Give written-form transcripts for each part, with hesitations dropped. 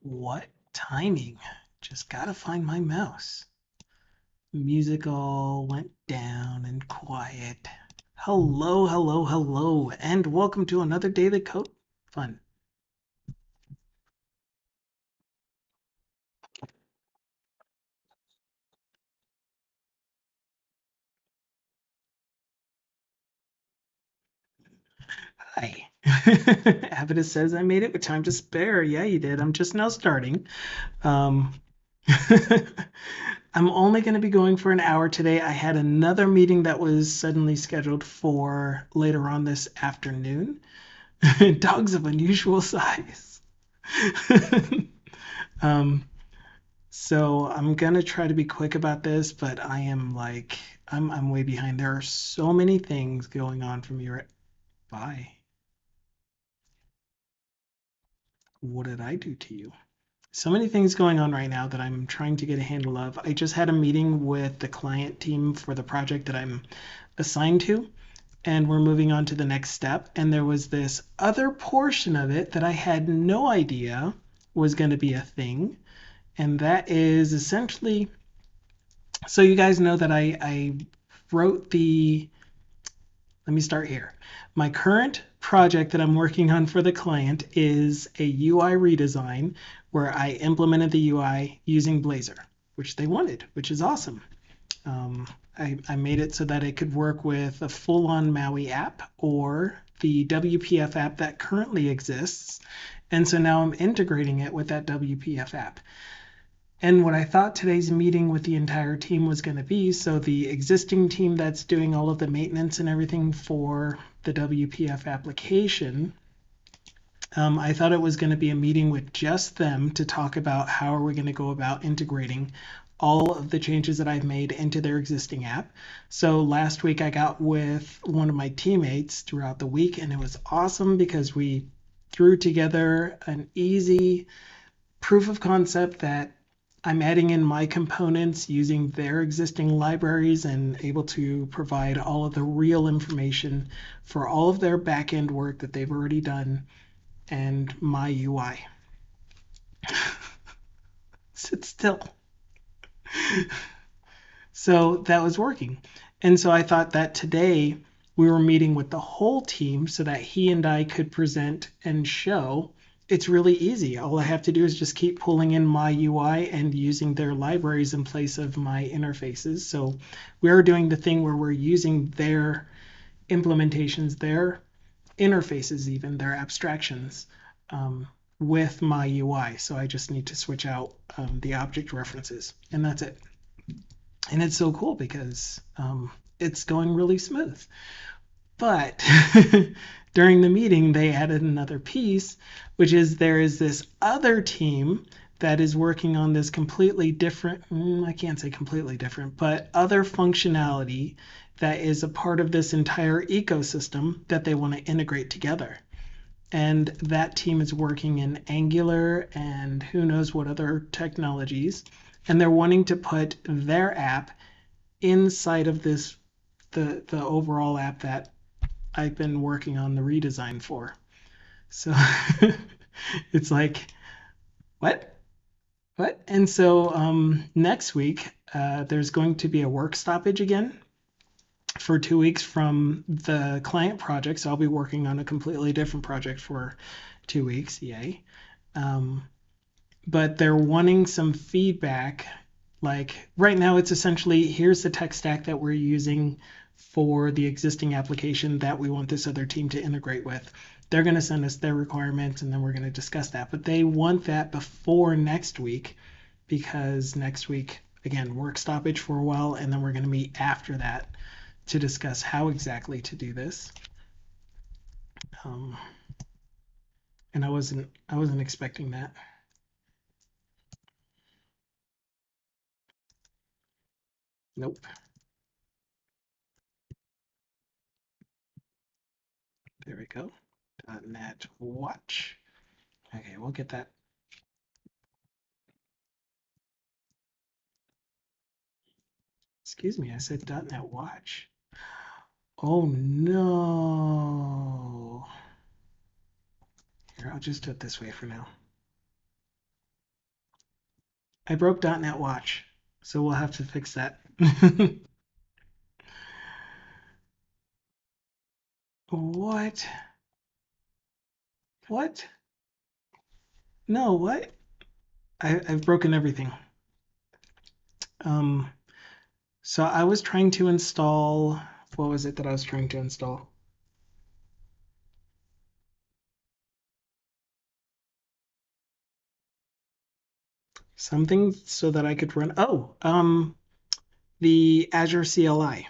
What timing? Just gotta find my mouse. Music all went down and quiet. Hello, hello, hello, and welcome to another Daily Code Fun. Hi. Avidus says I made it with time to spare. Yeah, you did. I'm just now starting. Um, I'm only going to be going for an hour today. I had another meeting that was suddenly scheduled for later on this afternoon. Dogs of unusual size. um, so I'm gonna try to be quick about this, but I am like I'm way behind. There are so many things going on from your bye. What did I do to you? So many things going on right now that I'm trying to get a handle of. I just had a meeting with the client team for the project that I'm assigned to, and we're moving on to the next step. And there was this other portion of it that I had no idea was going to be a thing. And that is essentially, so you guys know that I wrote the, let me start here. My current project that I'm working on for the client is a UI redesign where I implemented the UI using Blazor, which they wanted, which is awesome. I made it so that it could work with a full-on MAUI app or the WPF app that currently exists. And so now I'm integrating it with that WPF app. And what I thought today's meeting with the entire team was going to be, so the existing team that's doing all of the maintenance and everything for the WPF application, I thought it was going to be a meeting with just them to talk about how are we going to go about integrating all of the changes that I've made into their existing app. So last week I got with one of my teammates throughout the week, and it was awesome because we threw together an easy proof of concept that I'm adding in my components using their existing libraries and able to provide all of the real information for all of their backend work that they've already done and my UI. Sit still. So that was working. And so I thought that today we were meeting with the whole team so that he and I could present and show it's really easy. All I have to do is just keep pulling in my UI and using their libraries in place of my interfaces. So we're doing the thing where we're using their implementations, their interfaces, even their abstractions with my UI. So I just need to switch out the object references, and that's it. And it's so cool because it's going really smooth. But during the meeting, they added another piece, which is there is this other team that is working on this completely different, I can't say completely different, but other functionality that is a part of this entire ecosystem that they want to integrate together. And that team is working in Angular and who knows what other technologies. And they're wanting to put their app inside of this, the overall app that I've been working on the redesign for. So it's like, what? What? And so next week, there's going to be a work stoppage again for 2 weeks from the client project. So I'll be working on a completely different project for 2 weeks. Yay. Um, but they're wanting some feedback. Like right now, it's essentially here's the tech stack that we're using for the existing application that we want this other team to integrate with. They're going to send us their requirements and then we're going to discuss that. But they want that before next week because next week, again, work stoppage for a while, and then we're going to meet after that to discuss how exactly to do this. Um, and I wasn't expecting that. Nope. There we go. .NET Watch. Okay, we'll get that. Excuse me, I said .NET Watch. Oh no. Here, I'll just do it this way for now. I broke .NET Watch, so we'll have to fix that. What? What? No, what? I've broken everything. Um, so I was trying to install, what was it that I was trying to install? Something so that I could run, the Azure CLI,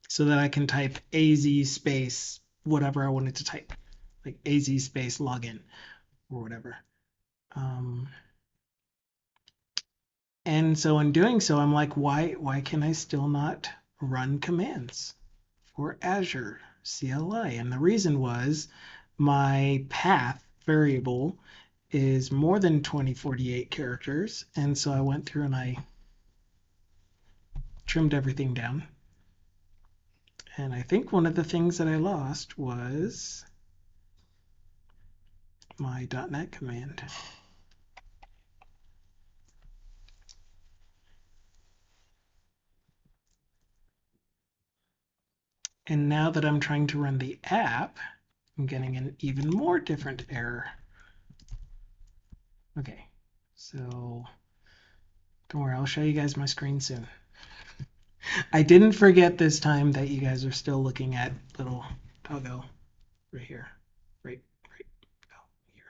so that I can type AZ space whatever I wanted to type, like AZ space login or whatever. Um, and so in doing so, I'm like, why can I still not run commands for Azure CLI? And the reason was my path variable is more than 2048 characters. And so I went through and I trimmed everything down. And I think one of the things that I lost was my .NET command. And now that I'm trying to run the app, I'm getting an even more different error. Okay, so don't worry, I'll show you guys my screen soon. I didn't forget this time that you guys are still looking at little doggo right here. Right oh, here.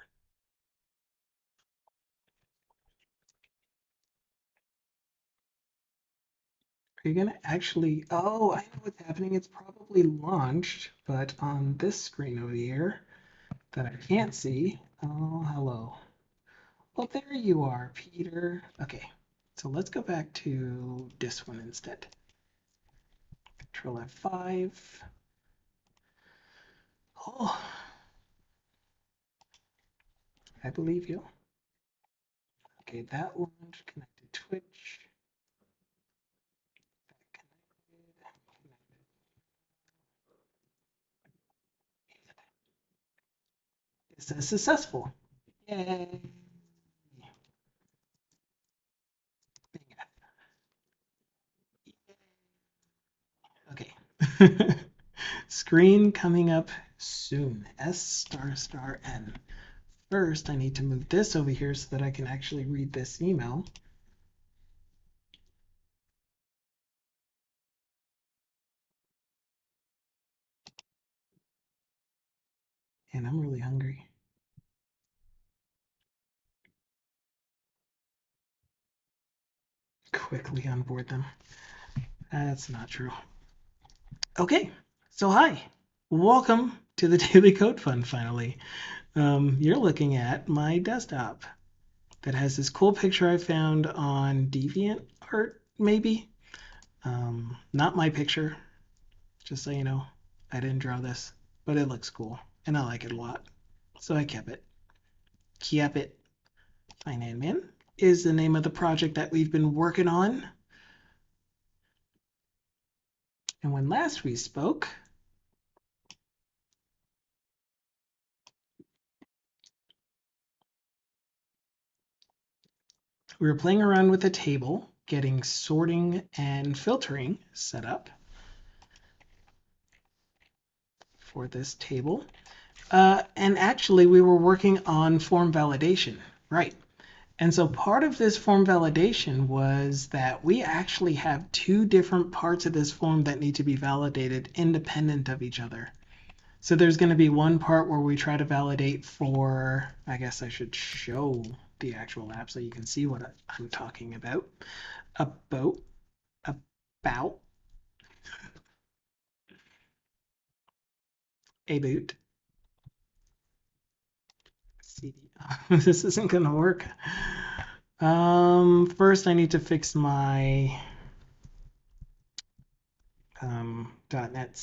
Are you gonna actually, oh, I know what's happening. It's probably launched, but on this screen over here that I can't see. Oh, hello. Well, there you are, Peter. Okay, so let's go back to this one instead. Control F5. Oh, I believe you. Okay, that launch connected Twitch. That connected. It says successful. Yay. Okay. Screen coming up soon. S star star N. First, I need to move this over here so that I can actually read this email. And I'm really hungry. Quickly onboard them. That's not true. Okay, so hi. Welcome to the Daily Code Fund finally. You're looking at my desktop that has this cool picture I found on DeviantArt, maybe. Not my picture, just so you know. I didn't draw this, but it looks cool, and I like it a lot. So I kept it. Keep it. Fine Man is the name of the project that we've been working on. And when last we spoke, we were playing around with a table, getting sorting and filtering set up for this table. And actually, we were working on form validation, right? And so part of this form validation was that we actually have two different parts of this form that need to be validated independent of each other. So there's going to be one part where we try to validate for, I guess I should show the actual app so you can see what I'm talking about. About a boot. CD. This isn't going to work. First I need to fix my .NET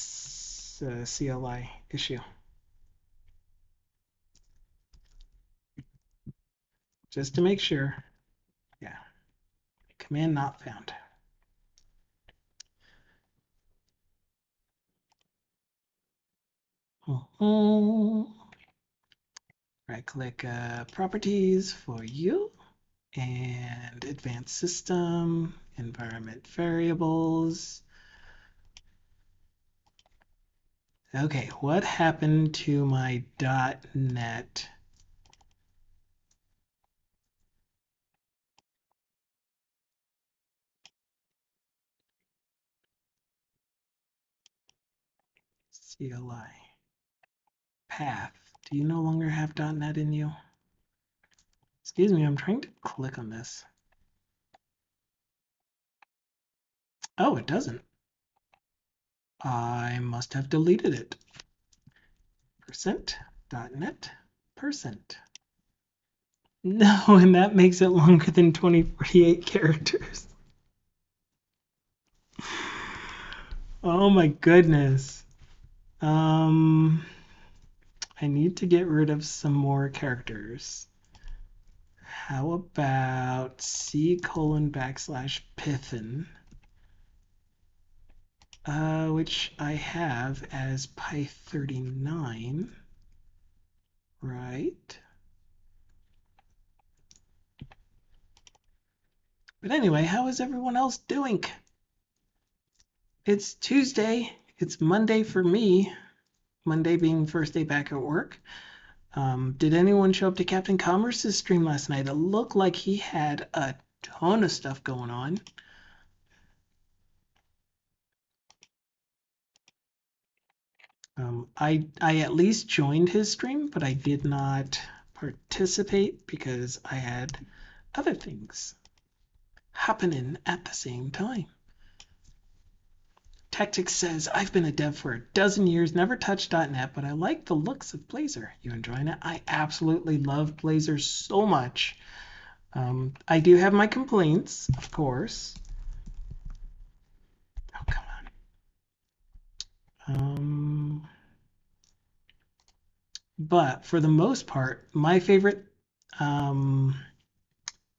CLI issue. Just to make sure. Yeah. Command not found. Right click properties for you. and advanced system, environment variables. Okay, what happened to my .NET? CLI path. Do you no longer have .NET in you? Excuse me, I'm trying to click on this. Oh, it doesn't. I must have deleted it. %.NET %. No, and that makes it longer than 2048 characters. Oh my goodness. I need to get rid of some more characters. How about C:\\Python, which I have as Py39, right? But anyway, how is everyone else doing? It's Tuesday. It's Monday for me. Monday being first day back at work. Did anyone show up to Captain Commerce's stream last night? It looked like he had a ton of stuff going on. I at least joined his stream, but I did not participate because I had other things happening at the same time. Tactics says, I've been a dev for a dozen years, never touched .NET, but I like the looks of Blazor. You enjoying it? I absolutely love Blazor so much. I do have my complaints, of course. Oh, come on. But for the most part, my favorite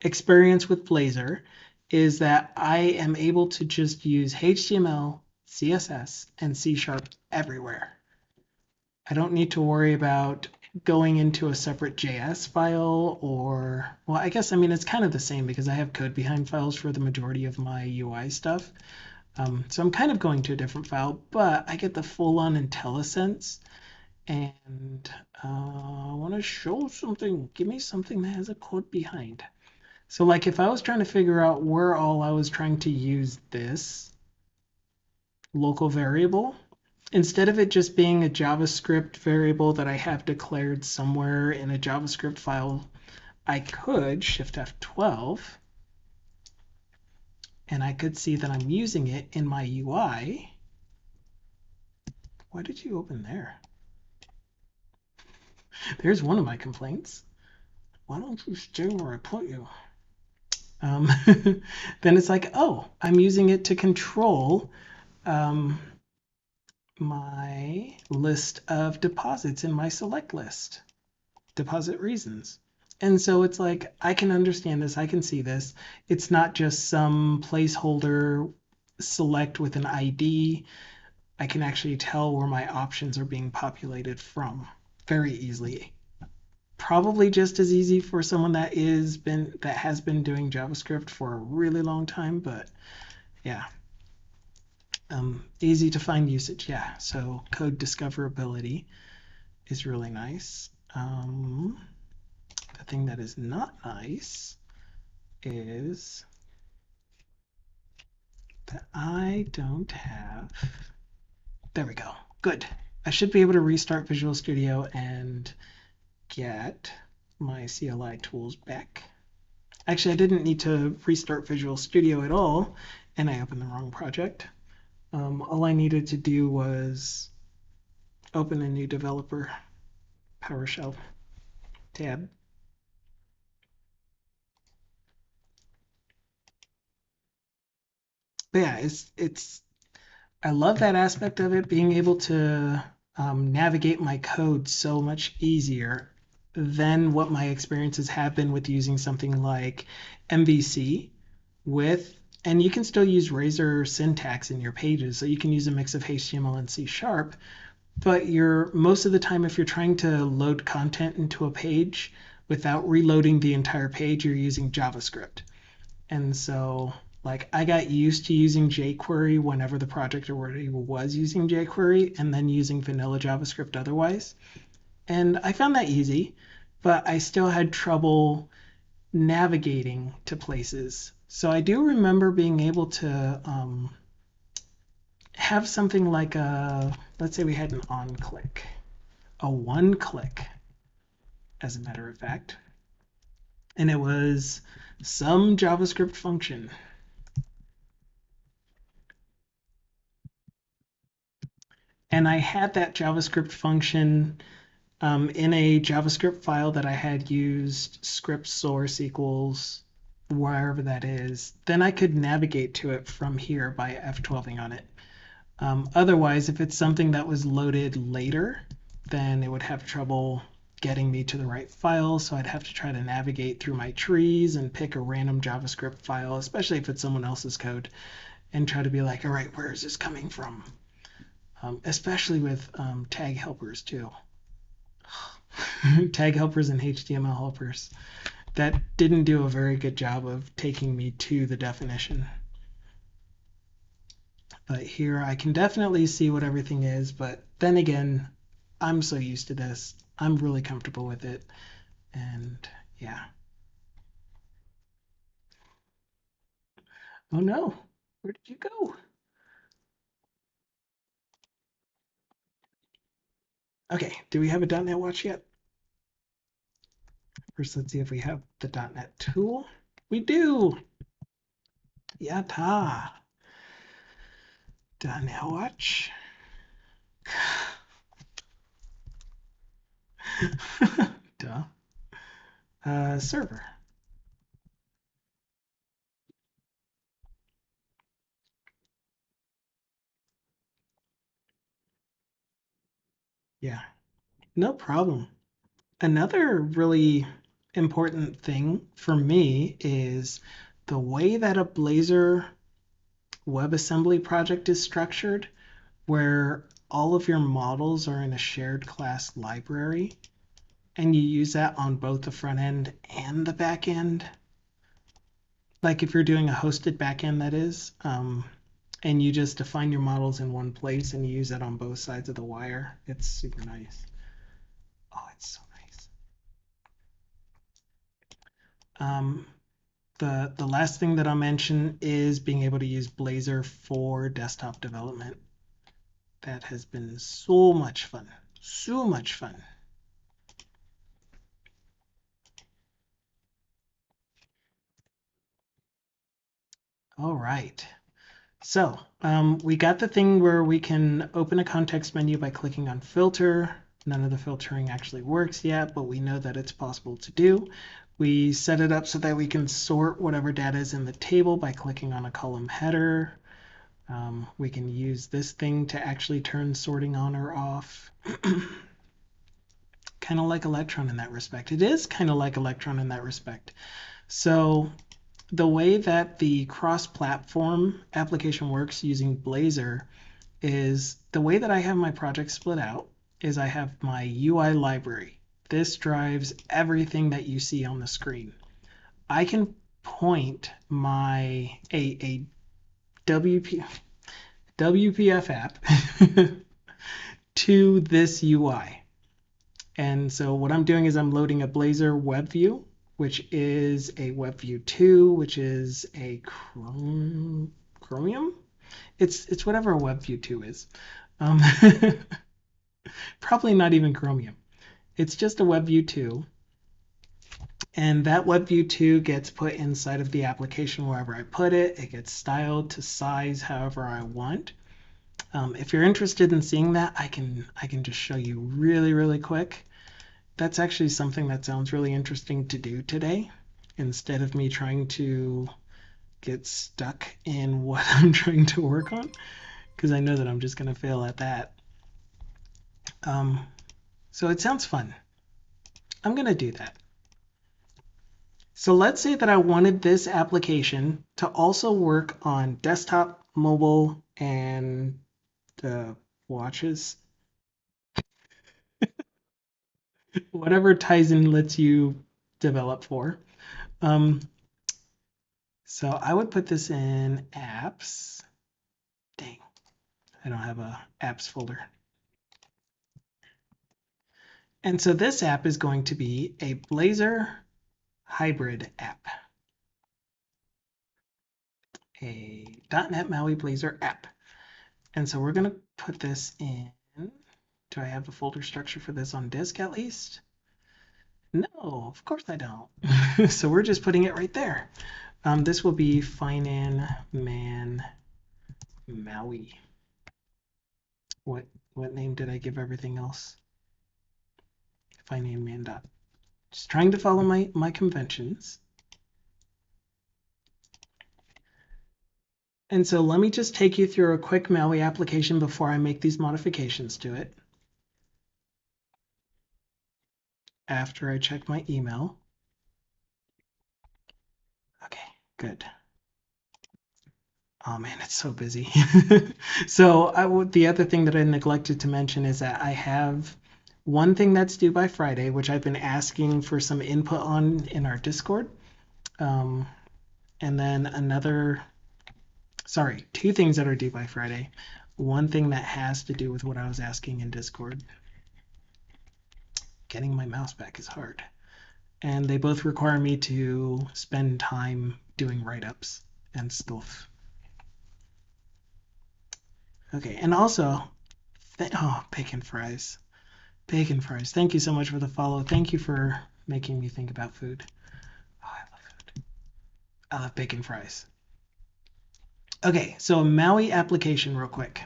experience with Blazor is that I am able to just use HTML, CSS, and C# everywhere. I don't need to worry about going into a separate JS file or, well, I guess, I mean, it's kind of the same because I have code behind files for the majority of my UI stuff. So I'm kind of going to a different file, but I get the full-on IntelliSense. And I want to show something. Give me something that has a code behind. So like if I was trying to figure out where all I was trying to use this local variable, instead of it just being a JavaScript variable that I have declared somewhere in a JavaScript file, I could Shift F12 and I could see that I'm using it in my UI. Why did you open there? There's one of my complaints. Why don't you stay where I put you? Then it's like, oh, I'm using it to control my list of deposits in my select list, deposit reasons. And so it's like, I can understand this, I can see this. It's not just some placeholder select with an ID. I can actually tell where my options are being populated from very easily. Probably just as easy for someone that has been doing JavaScript for a really long time, but yeah. Easy to find usage, yeah. So code discoverability is really nice. The thing that is not nice is that I don't have. There we go. Good. I should be able to restart Visual Studio and get my CLI tools back. Actually, I didn't need to restart Visual Studio at all, and I opened the wrong project. All I needed to do was open a new developer PowerShell tab. But yeah, I love that aspect of it, being able to navigate my code so much easier than what my experiences have been with using something like MVC and you can still use Razor syntax in your pages, so you can use a mix of HTML and C#, but most of the time if you're trying to load content into a page, without reloading the entire page, you're using JavaScript. And so like I got used to using jQuery whenever the project already was using jQuery and then using vanilla JavaScript otherwise. And I found that easy, but I still had trouble navigating to places. So I do remember being able to have something like let's say we had an on click, a one click, as a matter of fact. And it was some JavaScript function. And I had that JavaScript function in a JavaScript file that I had used script source equals wherever that is. Then I could navigate to it from here by F12ing on it. Otherwise, if it's something that was loaded later, then it would have trouble getting me to the right file. So I'd have to try to navigate through my trees and pick a random JavaScript file, especially if it's someone else's code, and try to be like, all right, where is this coming from? Especially with tag helpers too. Tag helpers and HTML helpers. That didn't do a very good job of taking me to the definition. But here I can definitely see what everything is, but then again, I'm so used to this. I'm really comfortable with it. And yeah. Oh no, where did you go? Okay, do we have a .NET Watch yet? First, let's see if we have the .NET tool. We do. Yata. .NET Watch. Duh. Server. Yeah, no problem. Another really important thing for me is the way that a Blazor WebAssembly project is structured, where all of your models are in a shared class library, and you use that on both the front end and the back end. Like if you're doing a hosted back end, that is, and you just define your models in one place and you use that on both sides of the wire. It's super nice. Oh, it's so nice. The last thing that I'll mention is being able to use Blazor for desktop development. That has been so much fun. So much fun. All right. So we got the thing where we can open a context menu by clicking on filter. None of the filtering actually works yet, but we know that it's possible to do. We set it up so that we can sort whatever data is in the table by clicking on a column header. We can use this thing to actually turn sorting on or off. Kind of like Electron in that respect. It is kind of like Electron in that respect. So the way that the cross-platform application works using Blazor is the way that I have my project split out is I have my UI library. This drives everything that you see on the screen. I can point my a WPF app to this UI. And so what I'm doing is I'm loading a Blazor web view, which is a WebView 2, which is a Chromium. It's whatever a WebView 2 is. Probably not even Chromium. It's just a WebView 2. And that WebView 2 gets put inside of the application wherever I put it. It gets styled to size however I want. If you're interested in seeing that, I can just show you really, really quick. That's actually something that sounds really interesting to do today, instead of me trying to get stuck in what I'm trying to work on, because I know that I'm just going to fail at that. So it sounds fun. I'm going to do that. So let's say that I wanted this application to also work on desktop, mobile, and watches. Whatever Tizen lets you develop for. So I would put this in apps. Dang, I don't have a apps folder. And so this app is going to be a Blazor Hybrid app. A .NET MAUI Blazor app. And so we're going to put this in. Do I have the folder structure for this on disk at least? No, of course I don't. So we're just putting it right there. This will be Finan Man MAUI. What name did I give everything else? Finan Man dot. Just trying to follow my conventions. And so let me just take you through a quick MAUI application before I make these modifications to it. After I check my email. Okay, good. Oh man, it's so busy. So the other thing that I neglected to mention is that I have one thing that's due by Friday, which I've been asking for some input on in our Discord. And then two things that are due by Friday. One thing that has to do with what I was asking in Discord. Getting my mouse back is hard. And they both require me to spend time doing write-ups and stuff. Okay, and also, bacon fries. Bacon fries. Thank you so much for the follow. Thank you for making me think about food. Oh, I love food. I love bacon fries. Okay, so MAUI application real quick.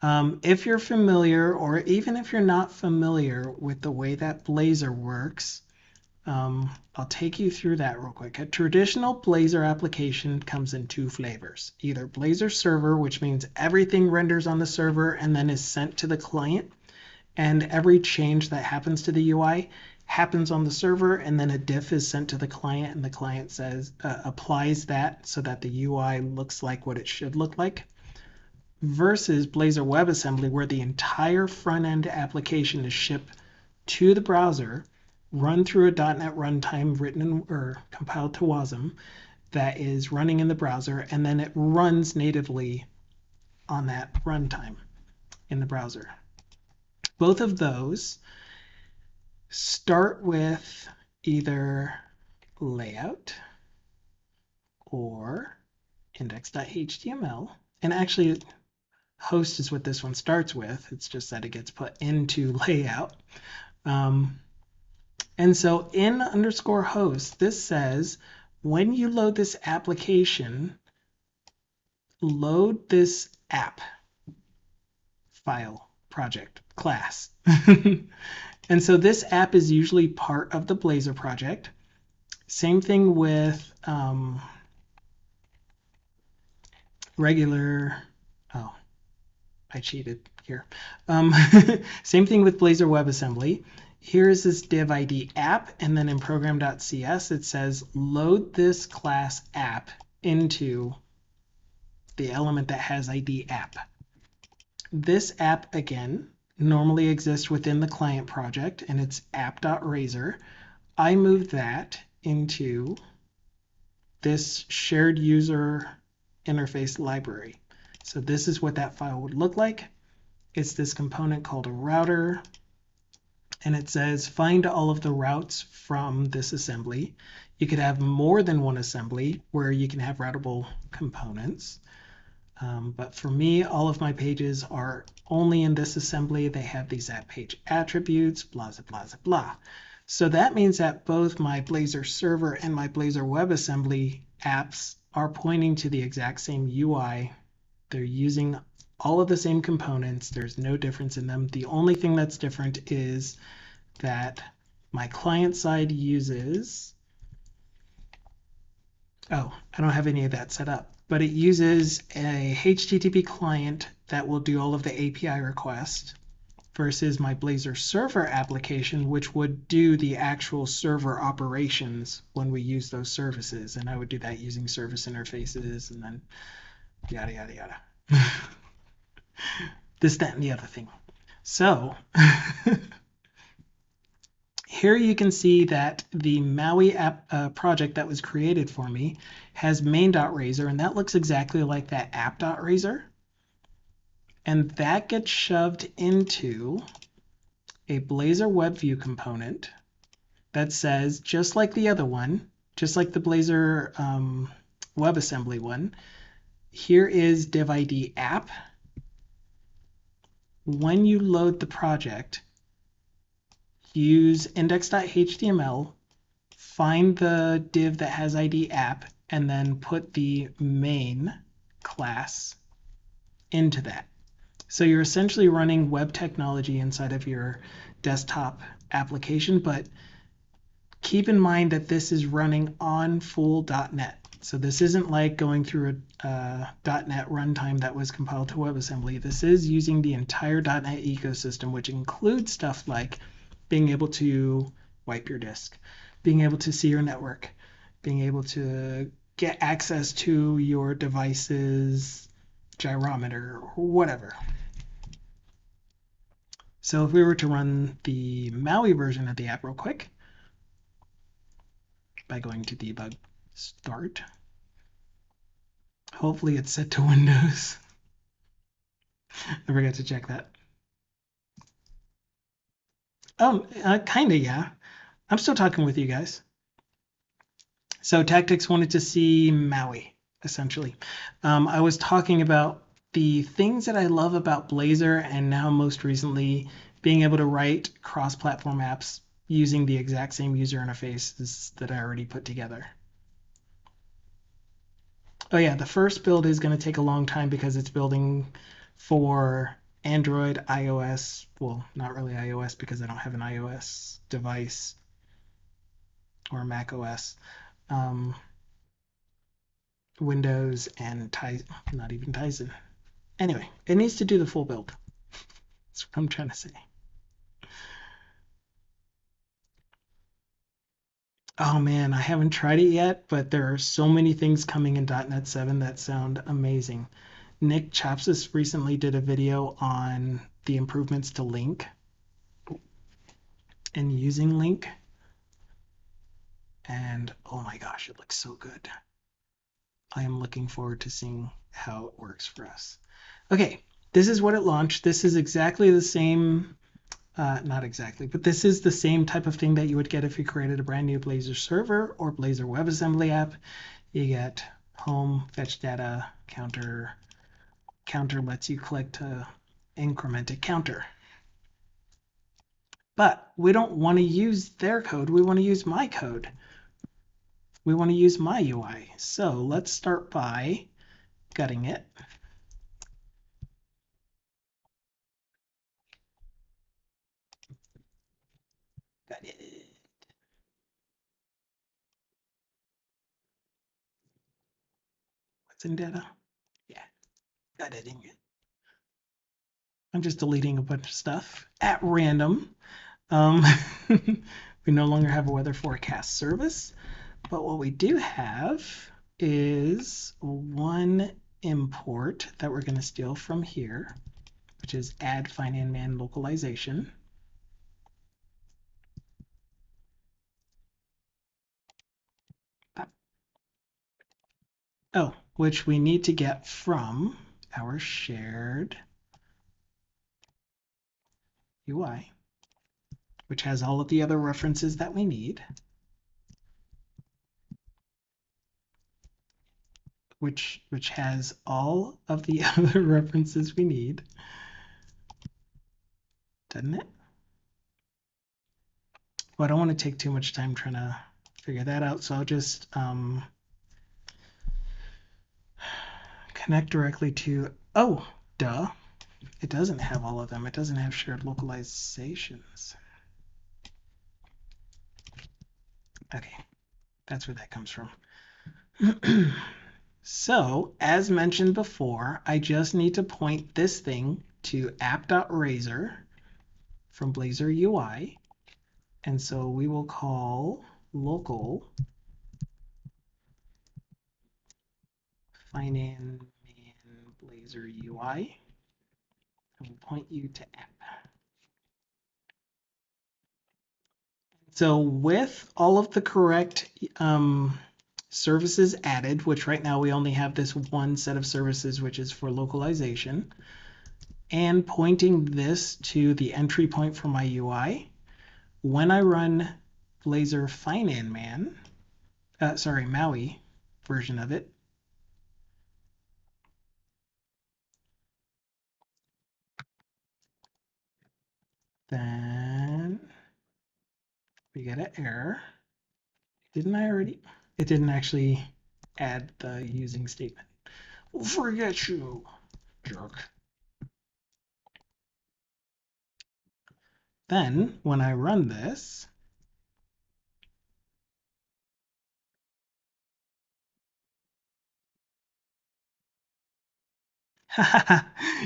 If you're familiar, or even if you're not familiar with the way that Blazor works, I'll take you through that real quick. A traditional Blazor application comes in two flavors. Either Blazor server, which means everything renders on the server and then is sent to the client, and every change that happens to the UI happens on the server, and then a diff is sent to the client, and the client applies that so that the UI looks like what it should look like. Versus Blazor WebAssembly, where the entire front-end application is shipped to the browser, run through a .NET runtime written or compiled to WASM that is running in the browser, and then it runs natively on that runtime in the browser. Both of those start with either layout or index.html. And actually, host is what this one starts with. It's just that it gets put into layout. And so in _host, this says, when you load this application, load this app file project class. And so this app is usually part of the Blazor project. Same thing with regular, oh, I cheated here. Same thing with Blazor WebAssembly. Here's this div ID app, and then in program.cs it says load this class app into the element that has ID app. This app, again, normally exists within the client project, and it's app.razor. I moved that into this shared user interface library. So this is what that file would look like. It's this component called a router, and it says find all of the routes from this assembly. You could have more than one assembly where you can have routable components. But for me, all of my pages are only in this assembly. They have these app page attributes, blah, blah, blah, blah. So that means that both my Blazor server and my Blazor WebAssembly apps are pointing to the exact same UI. They're using all of the same components. There's no difference in them. The only thing that's different is that my client side uses, I don't have any of that set up, but it uses a HTTP client that will do all of the API requests versus my Blazor server application, which would do the actual server operations when we use those services. And I would do that using service interfaces and then yada, yada, yada. This, that, and the other thing. So here you can see that the MAUI app project that was created for me has main.razor, and that looks exactly like that app.razor. And that gets shoved into a Blazor web view component that says, just like the other one, just like the Blazor WebAssembly one, here is div ID app. When you load the project, use index.html, find the div that has ID app, and then put the main class into that. So you're essentially running web technology inside of your desktop application, but keep in mind that this is running on full .NET. So this isn't like going through a .NET runtime that was compiled to WebAssembly. This is using the entire .NET ecosystem, which includes stuff like being able to wipe your disk, being able to see your network, being able to get access to your device's gyrometer or whatever. So if we were to run the MAUI version of the app real quick by going to debug start, hopefully it's set to Windows. I forgot to check that. Kinda, yeah. I'm still talking with you guys. So Tactics wanted to see MAUI, essentially. I was talking about the things that I love about Blazor, and now most recently being able to write cross-platform apps using the exact same user interface that I already put together. Oh yeah, the first build is going to take a long time because it's building for Android, iOS, well, not really iOS because I don't have an iOS device, or Mac OS, Windows, and not even Tizen. Anyway, it needs to do the full build. That's what I'm trying to say. Oh man, I haven't tried it yet, but there are so many things coming in .NET 7 that sound amazing. Nick Chapsis recently did a video on the improvements to Link and using Link. And oh my gosh, it looks so good. I am looking forward to seeing how it works for us. Okay, this is what it launched. This is exactly the same, not exactly, but this is the same type of thing that you would get if you created a brand new Blazor server or Blazor WebAssembly app. You get home, fetch data, counter. Counter lets you click to increment a counter. But we don't want to use their code. We want to use my code. We want to use my UI. So let's start by gutting it. Gut it. What's in data? Yeah, gutting it. I'm just deleting a bunch of stuff at random. We no longer have a weather forecast service, but what we do have is one import that we're going to steal from here, which is add find man localization. Oh, which we need to get from our shared UI, which has all of the other references that we need, which has all of the other references we need, doesn't it? Well, I don't want to take too much time trying to figure that out, so I'll just connect directly to, oh, duh, it doesn't have all of them. It doesn't have shared localizations. Okay, that's where that comes from. So, as mentioned before, I just need to point this thing to app.razor from Blazor UI. And so we will call local find man Blazor UI. And we'll point you to app. So with all of the correct services added, which right now we only have this one set of services, which is for localization, and pointing this to the entry point for my UI, when I run Blazor Finance Man, sorry, MAUI version of it, then we get an error. Didn't I already? It didn't actually add the using statement. Forget you, jerk. Then when I run this,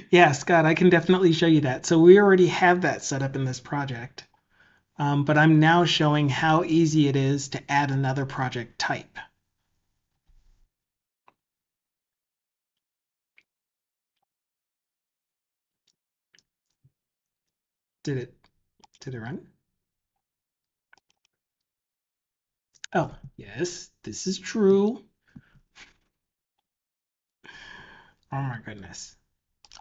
yeah, Scott, I can definitely show you that. So we already have that set up in this project, but I'm now showing how easy it is to add another project type. Did it run? Oh, yes, this is true. Oh my goodness.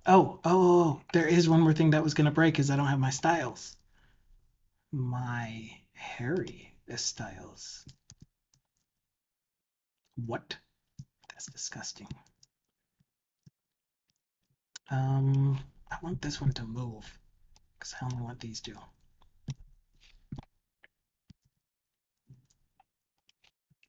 Oh, there is one more thing that was going to break is I don't have my styles. My Harry styles. What? That's disgusting. I want this one to move because I only want these two.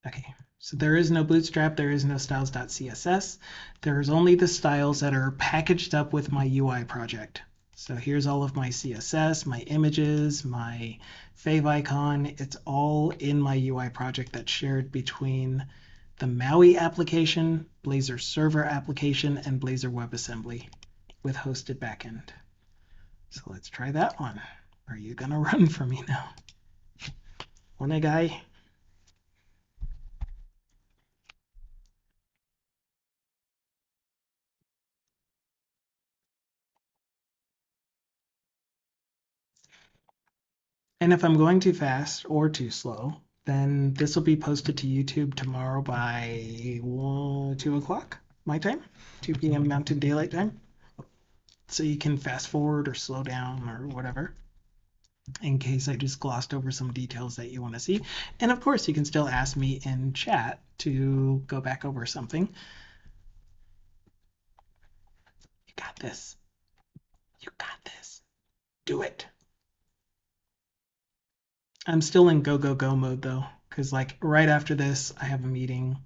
Okay, so there is no bootstrap, there is no styles.css. There's only the styles that are packaged up with my UI project. So here's all of my CSS, my images, my favicon. It's all in my UI project that's shared between the MAUI application, Blazor server application, and Blazor WebAssembly with hosted backend. So let's try that one. Are you gonna run for me now? One guy. And if I'm going too fast or too slow, then this will be posted to YouTube tomorrow by 2 o'clock my time, 2 p.m. Mountain Daylight Time. So you can fast forward or slow down or whatever in case I just glossed over some details that you want to see. And of course, you can still ask me in chat to go back over something. You got this. You got this. Do it. I'm still in go, go, go mode though, because like right after this, I have a meeting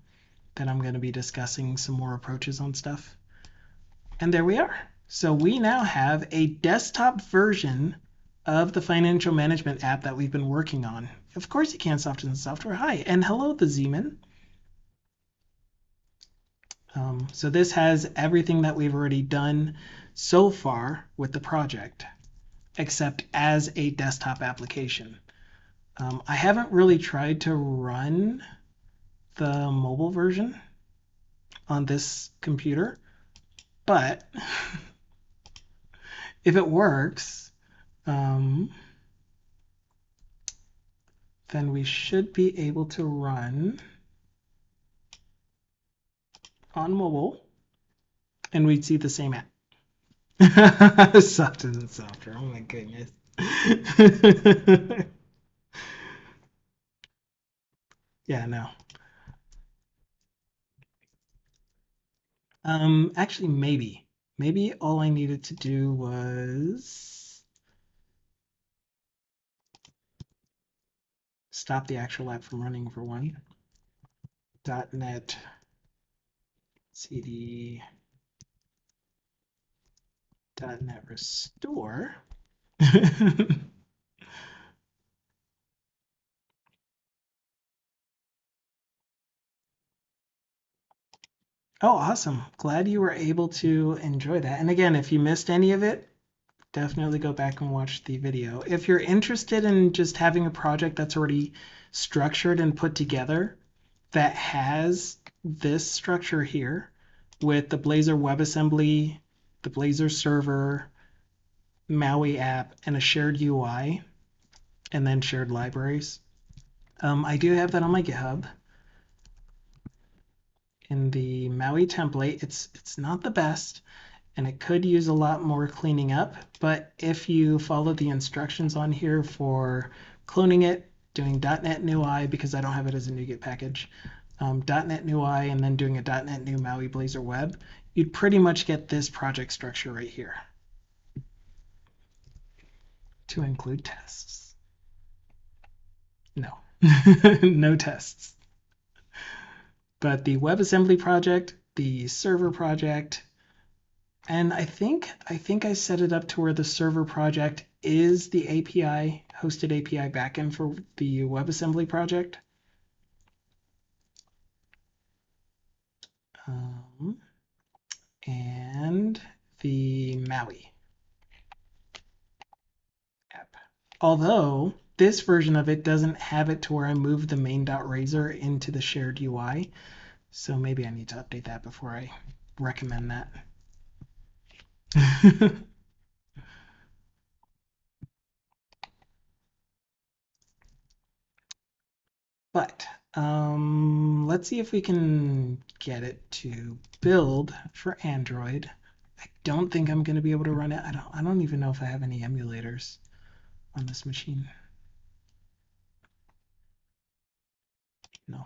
that I'm going to be discussing some more approaches on stuff. And there we are. So we now have a desktop version of the financial management app that we've been working on. Of course you can, Software. Hi, and hello, the Zeman. So this has everything that we've already done so far with the project, except as a desktop application. I haven't really tried to run the mobile version on this computer, but if it works, then we should be able to run on mobile and we'd see the same app. Softer than softer. Oh my goodness. Yeah, no. Actually, maybe. Maybe all I needed to do was stop the actual app from running for one. .NET cd .NET restore. Oh, awesome. Glad you were able to enjoy that. And again, if you missed any of it, definitely go back and watch the video. If you're interested in just having a project that's already structured and put together that has this structure here with the Blazor WebAssembly, the Blazor server, MAUI app, and a shared UI, and then shared libraries. I do have that on my GitHub. In the MAUI template, it's not the best, and it could use a lot more cleaning up, but if you follow the instructions on here for cloning it, doing .NET MAUI, because I don't have it as a NuGet package, .NET MAUI, and then doing a .NET New MAUI Blazor Web, you'd pretty much get this project structure right here. To include tests. No, no tests. But the WebAssembly project, the server project, and I think I set it up to where the server project is the API, hosted API backend for the WebAssembly project. And the MAUI app. Although this version of it doesn't have it to where I move the main.razor into the shared UI. So maybe I need to update that before I recommend that. But let's see if we can get it to build for Android. I don't think I'm going to be able to run it. I don't even know if I have any emulators on this machine. No.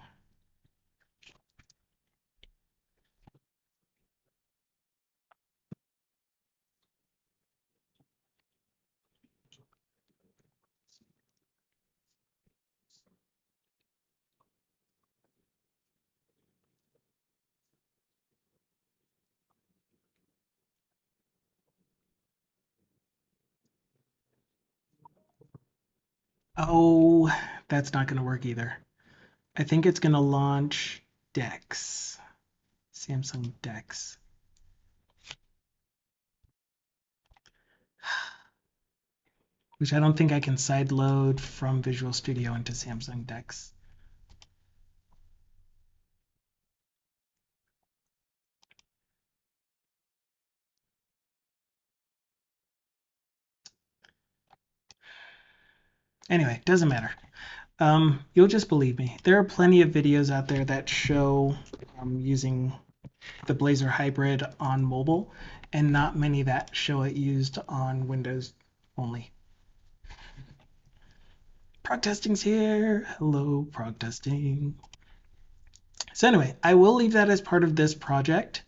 Oh, that's not going to work either. I think it's going to launch Dex, Samsung Dex. Which I don't think I can sideload from Visual Studio into Samsung Dex. Anyway, doesn't matter. You'll just believe me. There are plenty of videos out there that show using the Blazor Hybrid on mobile, and not many that show it used on Windows only. Prog testing's here. Hello, prog testing. So anyway, I will leave that as part of this project.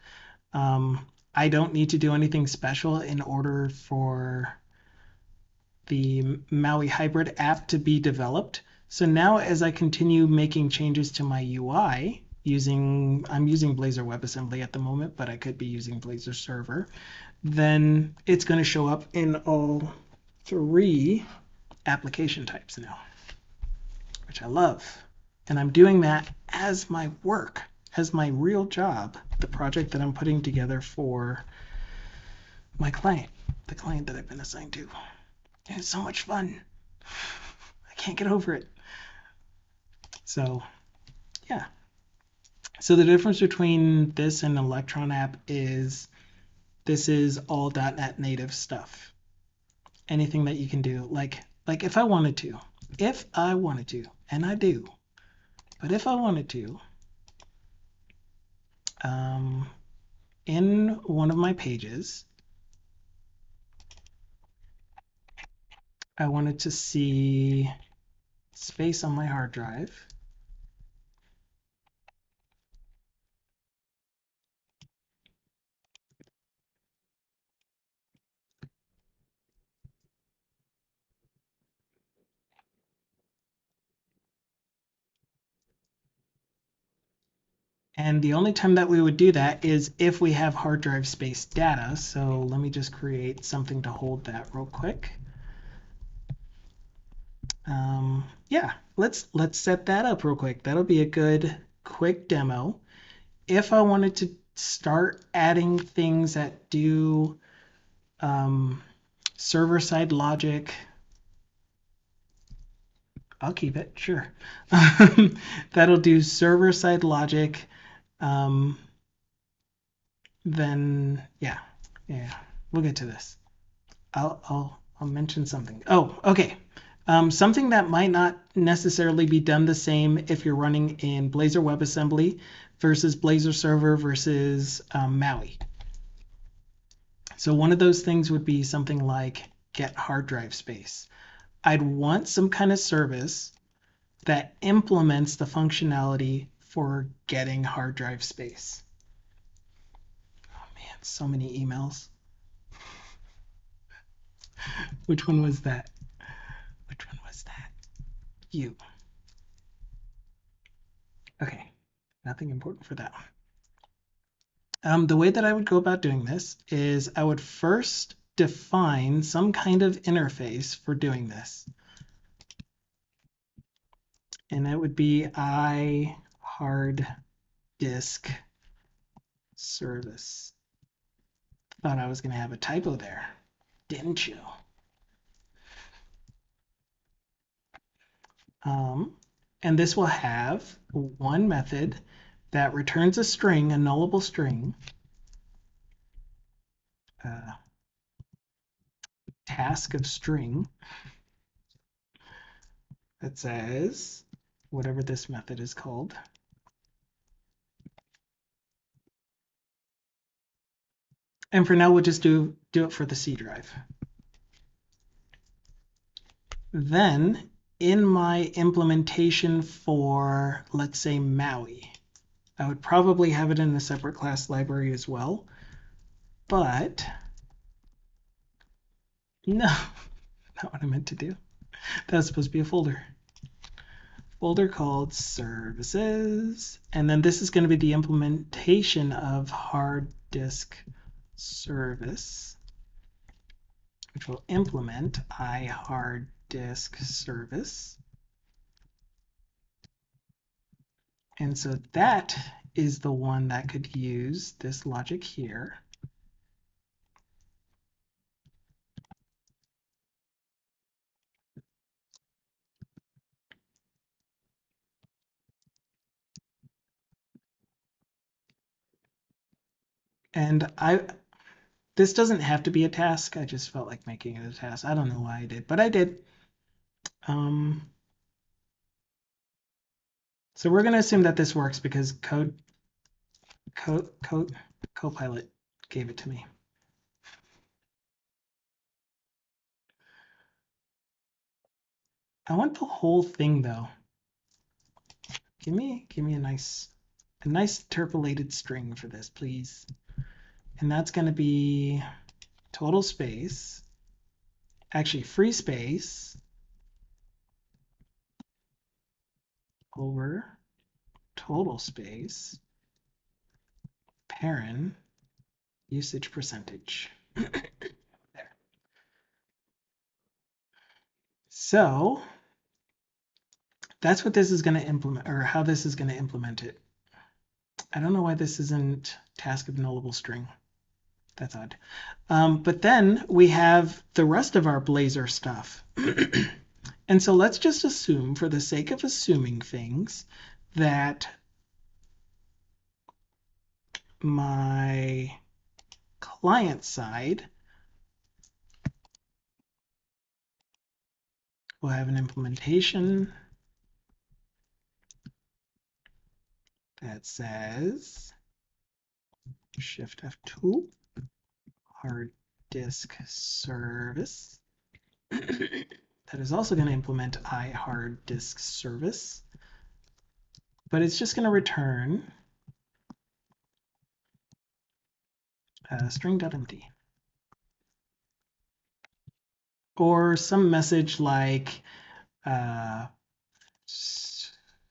I don't need to do anything special in order for the MAUI Hybrid app to be developed. So now as I continue making changes to my UI, I'm using Blazor WebAssembly at the moment, but I could be using Blazor Server, then it's going to show up in all 3 application types now, which I love. And I'm doing that as my work, as my real job, the project that I'm putting together for my client, the client that I've been assigned to. And it's so much fun. I can't get over it. So, yeah. So the difference between this and Electron app is this is all .NET native stuff. Anything that you can do, like if I wanted to, and I do, but if I wanted to, in one of my pages, I wanted to see space on my hard drive. And the only time that we would do that is if we have hard drive space data. So let me just create something to hold that real quick. Yeah, let's set that up real quick. That'll be a good quick demo. If I wanted to start adding things that do server-side logic, I'll keep it, sure. That'll do server-side logic. Then yeah, we'll get to this. I'll mention something. Oh, okay. Something that might not necessarily be done the same if you're running in Blazor WebAssembly versus Blazor Server versus MAUI. So one of those things would be something like get hard drive space. I'd want some kind of service that implements the functionality for getting hard drive space. Oh man, so many emails. Which one was that? Which one was that? You. Okay, nothing important for that one. The way that I would go about doing this is I would first define some kind of interface for doing this. And it would be hard disk service. Thought I was going to have a typo there, didn't you? And this will have one method that returns a string, a nullable string, task of string, that says whatever this method is called. And for now, we'll just do it for the C drive. Then in my implementation for, let's say, MAUI, I would probably have it in a separate class library as well. But no, not what I meant to do. That's supposed to be a folder. Folder called services. And then this is going to be the implementation of hard disk service, which will implement hard disk service. And so that is the one that could use this logic here. And this doesn't have to be a task. I just felt like making it a task. I don't know why I did, but I did. So we're going to assume that this works because Copilot gave it to me. I want the whole thing though. Give me a nice interpolated string for this, please. And that's going to be total space, actually free space over total space parent usage percentage. There. So that's what this is going to implement, or how this is going to implement it. I don't know why this isn't task of nullable string. That's odd. But then we have the rest of our Blazor stuff. And so let's just assume, for the sake of assuming things, that my client side will have an implementation that says Shift F2 hard disk service. That is also going to implement hard disk service, but it's just going to return string.empty or some message like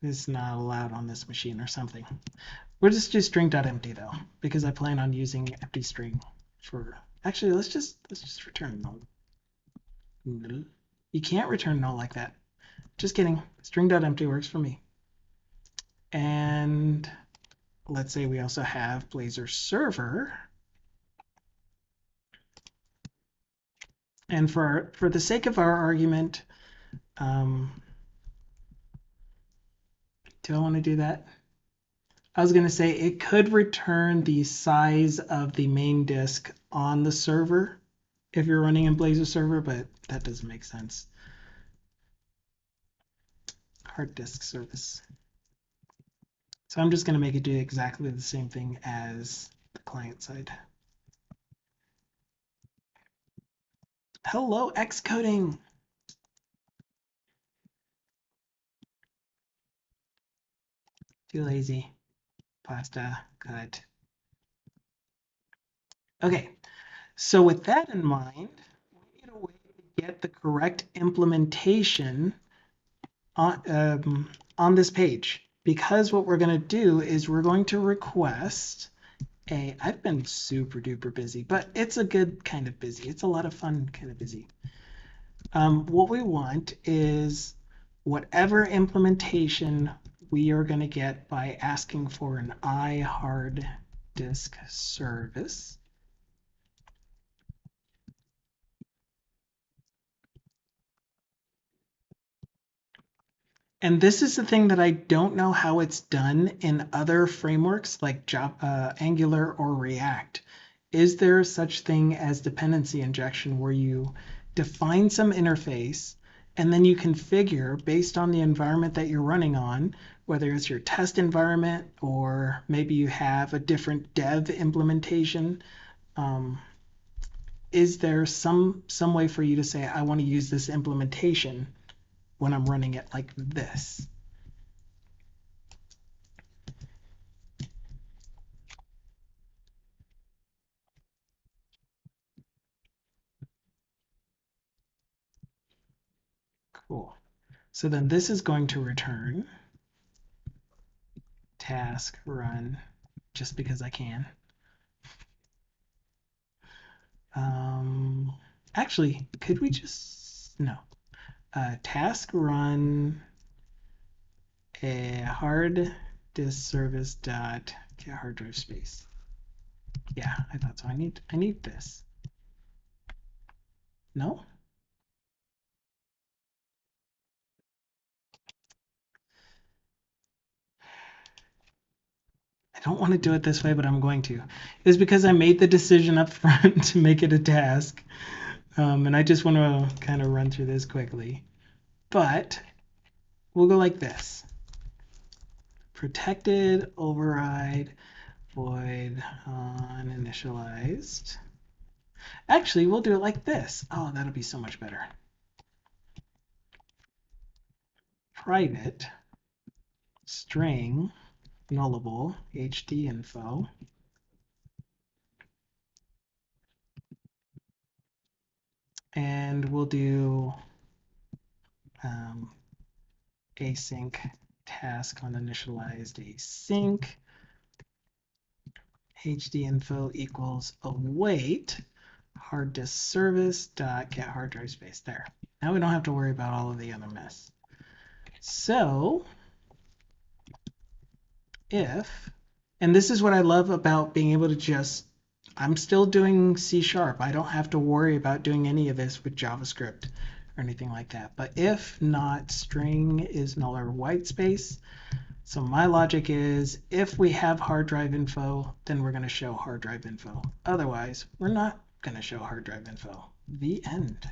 is not allowed on this machine or something. We'll just do string.empty though, because I plan on using empty string for. Actually, let's just return null. You can't return null like that. Just kidding. String.empty works for me. And let's say we also have Blazor server. And for the sake of our argument, do I want to do that? I was going to say it could return the size of the main disk on the server if you're running in Blazor server, but that doesn't make sense. hard disk service. So I'm just going to make it do exactly the same thing as the client side. Hello, Xcoding. Too lazy. Pasta, cut. Okay, so with that in mind, we need a way to get the correct implementation on this page. Because what we're going to do is we're going to request I've been super duper busy, but it's a good kind of busy. It's a lot of fun kind of busy. What we want is whatever implementation we are going to get by asking for an iHard disk service. And this is the thing that I don't know how it's done in other frameworks like Angular or React. Is there such thing as dependency injection where you define some interface and then you configure based on the environment that you're running on, whether it's your test environment or maybe you have a different dev implementation? Is there some way for you to say, I want to use this implementation when I'm running it like this? Cool. So then this is going to return task run just because I can. Actually, could we just, no. Task run a hard disk service dot get hard drive space. Yeah, I thought so. I need this. No? I don't want to do it this way, but I'm going to. It's because I made the decision up front to make it a task. And I just want to kind of run through this quickly. But we'll go like this. Protected override void uninitialized. Actually, we'll do it like this. Oh, that'll be so much better. Private string nullable HD info. And we'll do async task uninitialized async HD info equals await hard disk service dot get hard drive space. There. Now we don't have to worry about all of the other mess. So if, and this is what I love about being able to just, I'm still doing C#. I don't have to worry about doing any of this with JavaScript or anything like that. But if not string is null or white space, so my logic is if we have hard drive info, then we're going to show hard drive info. Otherwise, we're not going to show hard drive info. The end.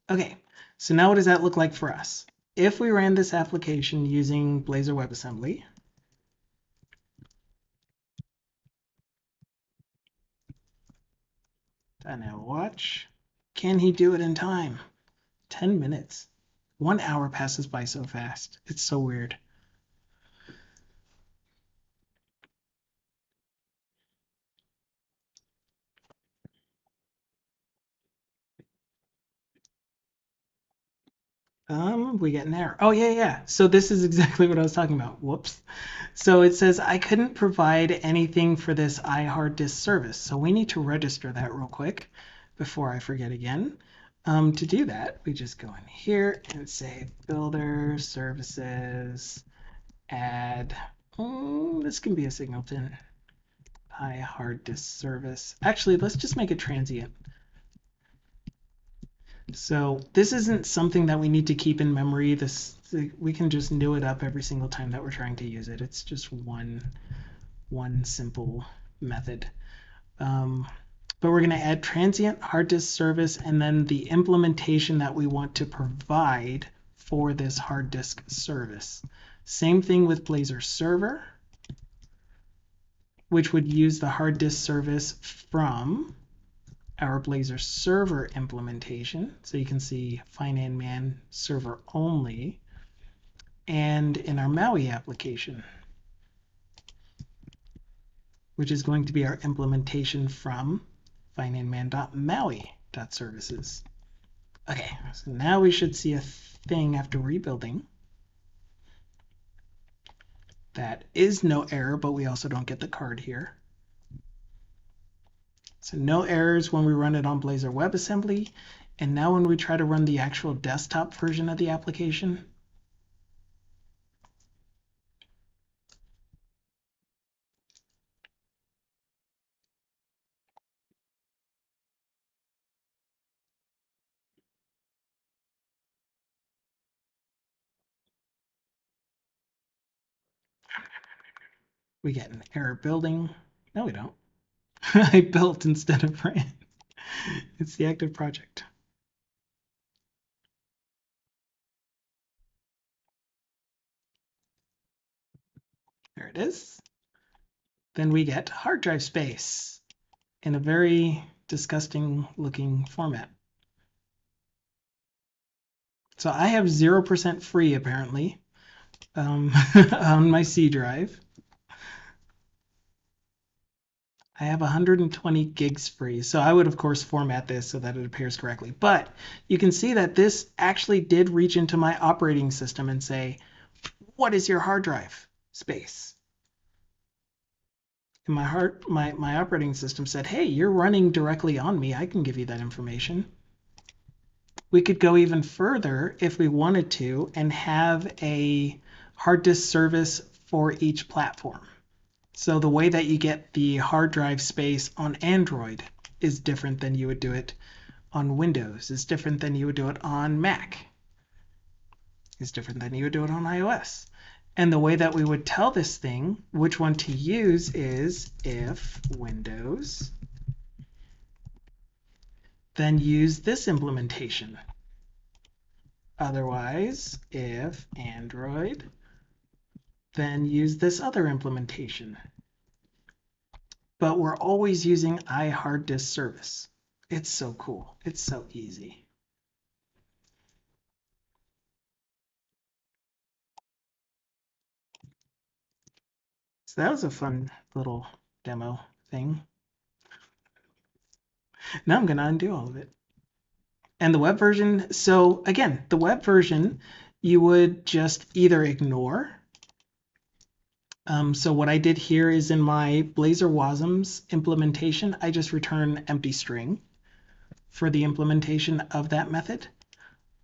Okay, so now what does that look like for us? If we ran this application using Blazor WebAssembly, now watch, can he do it in time? 10 minutes. 1 hour passes by so fast. It's so weird. We get an error. Oh, yeah. So this is exactly what I was talking about. Whoops. So it says I couldn't provide anything for this iHard disk service. So we need to register that real quick before I forget again. To do that, we just go in here and say builder services, add, this can be a singleton, iHard disk service. Actually, let's just make it transient. So this isn't something that we need to keep in memory. We can just new it up every single time that we're trying to use it. It's just one simple method. but we're going to add transient hard disk service and then the implementation that we want to provide for this hard disk service. Same thing with Blazor server, which would use the hard disk service from our Blazor server implementation. So you can see find_man server only, and in our MAUI application, which is going to be our implementation from find_man.maui.services. Okay, so now we should see a thing after rebuilding. That is no error, but we also don't get the card here. So no errors when we run it on Blazor WebAssembly. And now when we try to run the actual desktop version of the application, we get an error building. No, we don't. I built instead of ran. It's the active project. There it is. Then we get hard drive space in a very disgusting looking format. So I have 0% free apparently on my C drive. I have 120 gigs free. So I would of course format this so that it appears correctly. But you can see that this actually did reach into my operating system and say, what is your hard drive space? And my operating system said, hey, you're running directly on me. I can give you that information. We could go even further if we wanted to and have a hard disk service for each platform. So the way that you get the hard drive space on Android is different than you would do it on Windows. It's different than you would do it on Mac. It's different than you would do it on iOS. And the way that we would tell this thing which one to use is if Windows, then use this implementation. Otherwise, if Android, then use this other implementation. But we're always using iHardDisk service. It's so cool. It's so easy. So that was a fun little demo thing. Now I'm going to undo all of it. And the web version, so again, the web version, you would just either ignore. So what I did here is in my Blazor WASMs implementation, I just return empty string for the implementation of that method.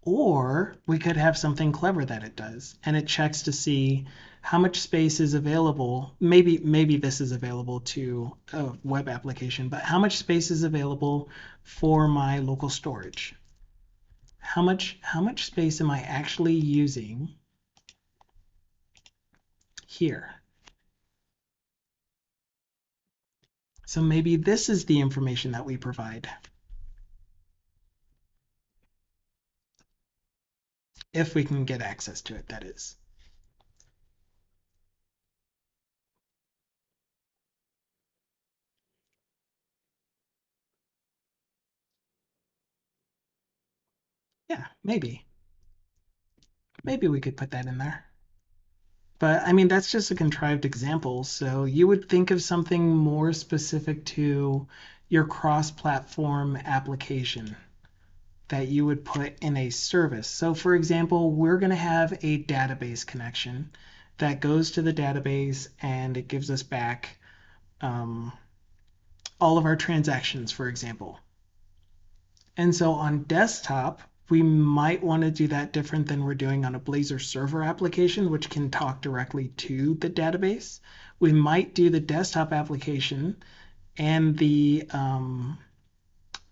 Or we could have something clever that it does, and it checks to see how much space is available. Maybe this is available to a web application, but how much space is available for my local storage? How much space am I actually using here? So maybe this is the information that we provide. If we can get access to it, that is. Yeah, maybe. Maybe we could put that in there. But I mean, that's just a contrived example. So you would think of something more specific to your cross-platform application that you would put in a service. So for example, we're going to have a database connection that goes to the database and it gives us back all of our transactions, for example. And so on desktop, we might want to do that different than we're doing on a Blazor server application, which can talk directly to the database. We might do the desktop application and the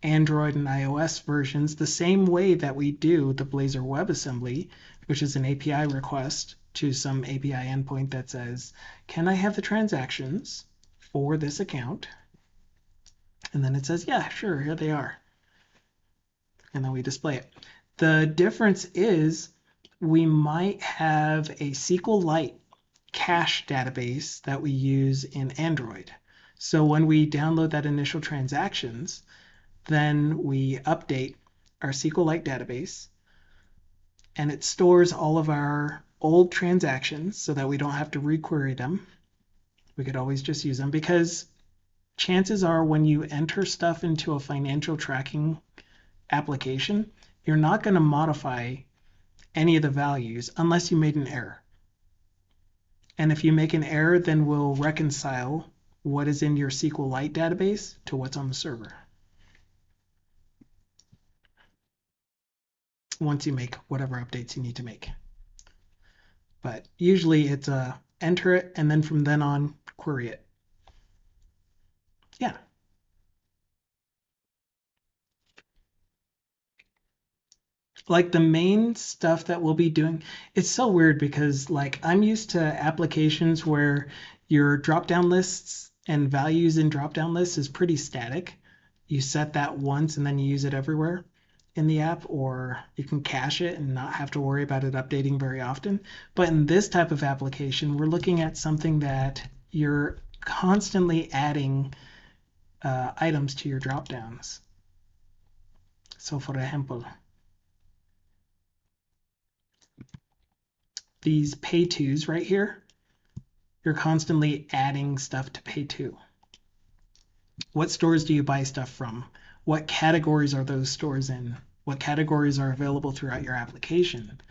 Android and iOS versions the same way that we do the Blazor WebAssembly, which is an API request to some API endpoint that says, can I have the transactions for this account? And then it says, yeah, sure, here they are. And then we display it. The difference is we might have a SQLite cache database that we use in Android. So when we download that initial transactions, then we update our SQLite database and it stores all of our old transactions so that we don't have to requery them. We could always just use them because chances are when you enter stuff into a financial tracking application, you're not going to modify any of the values unless you made an error. And if you make an error, then we'll reconcile what is in your SQLite database to what's on the server once you make whatever updates you need to make. But usually it's enter it and then from then on query it. Yeah. Like the main stuff that we'll be doing, it's so weird because like I'm used to applications where your drop-down lists and values in drop-down lists is pretty static. You set that once and then you use it everywhere in the app, or you can cache it and not have to worry about it updating very often. But in this type of application, we're looking at something that you're constantly adding items to your drop-downs. So for example, these pay tos right here, you're constantly adding stuff to pay to. What stores do you buy stuff from? What categories are those stores in? What categories are available throughout your application?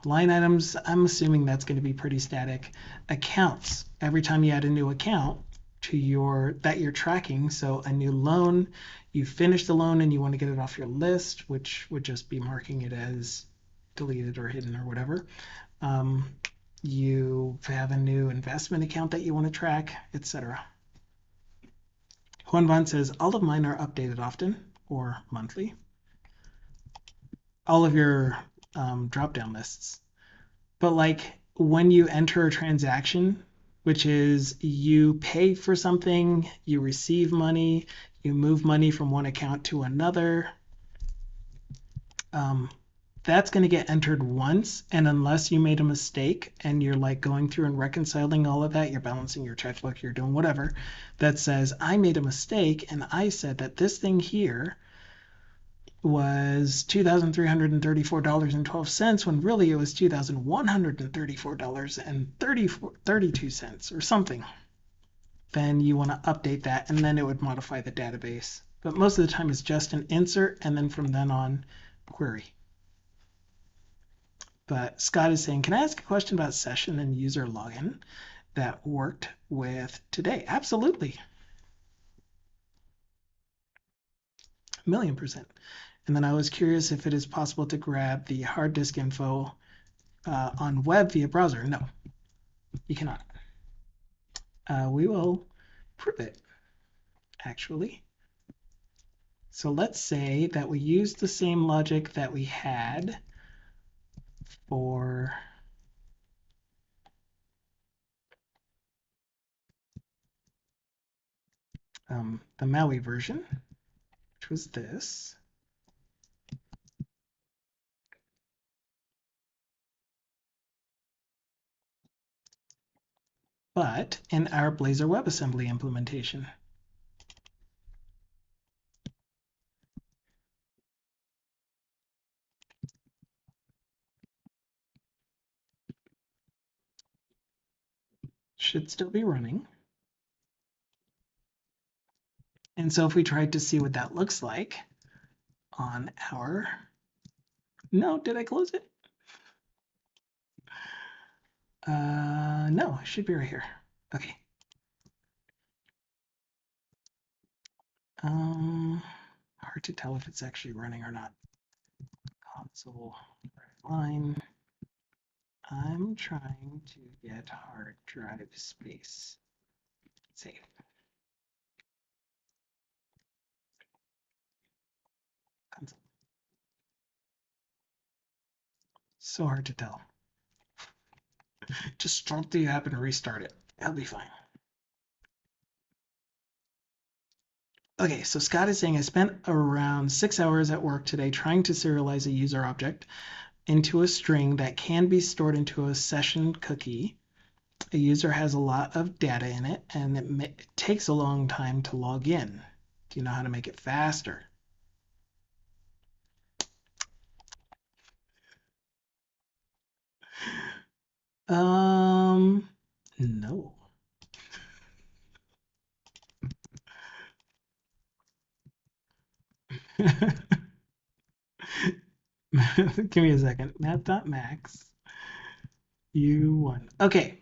Line items, I'm assuming that's going to be pretty static. Accounts, every time you add a new account to that you're tracking, so a new loan, you finish the loan and you want to get it off your list, which would just be marking it as deleted or hidden or whatever. You have a new investment account that you want to track, etc. Juan Van says, all of mine are updated often or monthly. All of your drop-down lists. But like when you enter a transaction, which is you pay for something, you receive money, you move money from one account to another, that's going to get entered once. And unless you made a mistake and you're like going through and reconciling all of that, you're balancing your checkbook, you're doing whatever, that says, I made a mistake and I said that this thing here was $2,334.12 when really it was $2,134.32 or something. Then you want to update that and then it would modify the database. But most of the time it's just an insert and then from then on query. But Scott is saying, can I ask a question about session and user login that worked with today? Absolutely. 1,000,000%. And then I was curious if it is possible to grab the hard disk info on web via browser. No, you cannot. We will prove it, actually. So let's say that we use the same logic that we had for the MAUI version, which was this. But in our Blazor WebAssembly implementation. Should still be running. And so if we tried to see what that looks like on our, no, did I close it? No, it should be right here. Okay. Hard to tell if it's actually running or not. Console line. I'm trying to get hard drive space. Save. Console. So hard to tell. Just start the app and restart it. That'll be fine. Okay, so Scott is saying I spent around 6 hours at work today trying to serialize a user object into a string that can be stored into a session cookie. A user has a lot of data in it, and it takes a long time to log in. Do you know how to make it faster? No. Give me a second. Math.max u1. Okay,